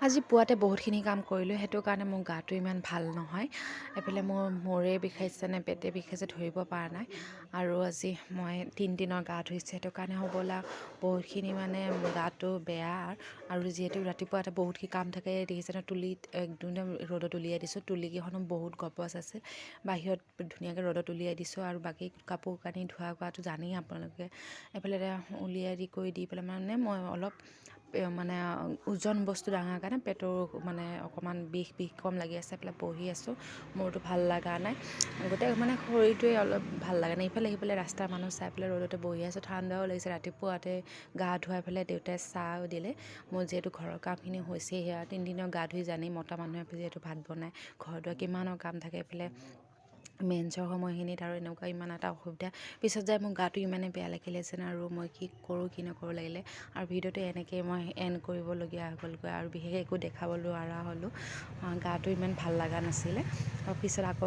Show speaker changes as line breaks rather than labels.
আজি পুৱাতে বহুতখিনি কাম কৰিলোঁ, সেইটো কাৰণে মোৰ গাটো ইমান ভাল নহয়। এফালে মোৰ মূৰে বিষাইছে নে পেটে বিষাইছে ধৰিব পৰা নাই। আৰু আজি মই 3 দিনৰ গা ধুইছোঁ, সেইটো কাৰণে হ'বলা বহুতখিনি মানে গাটো বেয়া। আৰু যিহেতু ৰাতিপুৱাতে বহুতখিনি কাম থাকে, দেখিছে ন, তুলিত একদম ৰ'দত উলিয়াই দিছোঁ। তুলিকেইখনো বহুত গপচ আছে, বাহিৰত ধুনীয়াকৈ ৰ'দত উলিয়াই দিছোঁ। আৰু বাকী কাপোৰ কানি ধোৱা কৰাটো জানেই আপোনালোকে। এফালে উলিয়াই দি পেলাই মানে মই অলপ মানে ওজন বস্তু দাঙাৰ কাৰণে পেটৰ মানে অকণমান বিষ কম লাগি আছে। এইফালে বহি আছোঁ, মোৰতো ভাল লগা নাই, গোটেই মানে শৰীৰটোৱে অলপ ভাল লগা নাই। ইফালে সিফালে ৰাস্তাৰ মানুহ চাই পেলাই ৰ'দতে বহি আছোঁ, ঠাণ্ডাও লাগিছে। ৰাতিপুৱাতে গা ধুৱাই পেলাই দেউতাই চাহ দিলে। মোৰ যিহেতু ঘৰৰ কামখিনি হৈছেই, সেয়া 3 দিনৰ গা ধুই জানেই, মতা মানুহে যিহেতু ভাত বনায়, ঘৰ দুৱাৰ কিমানৰ কাম থাকে। এইফালে মেইনছৰ সময়খিনিত আৰু এনেকুৱা ইমান এটা অসুবিধা, পিছত যায় মোৰ গাটো ইমানেই বেয়া লাগিলে যেন, আৰু মই কি কৰোঁ কি নকৰোঁ লাগিলে। আৰু ভিডিঅ'টো এনেকৈ মই এণ্ড কৰিবলগীয়া হৈ গ'লগৈ, আৰু বিশেষ একো দেখাব নোৱাৰা হ'লোঁ। গাটো ইমান ভাল লগা নাছিলে। আৰু পিছত আকৌ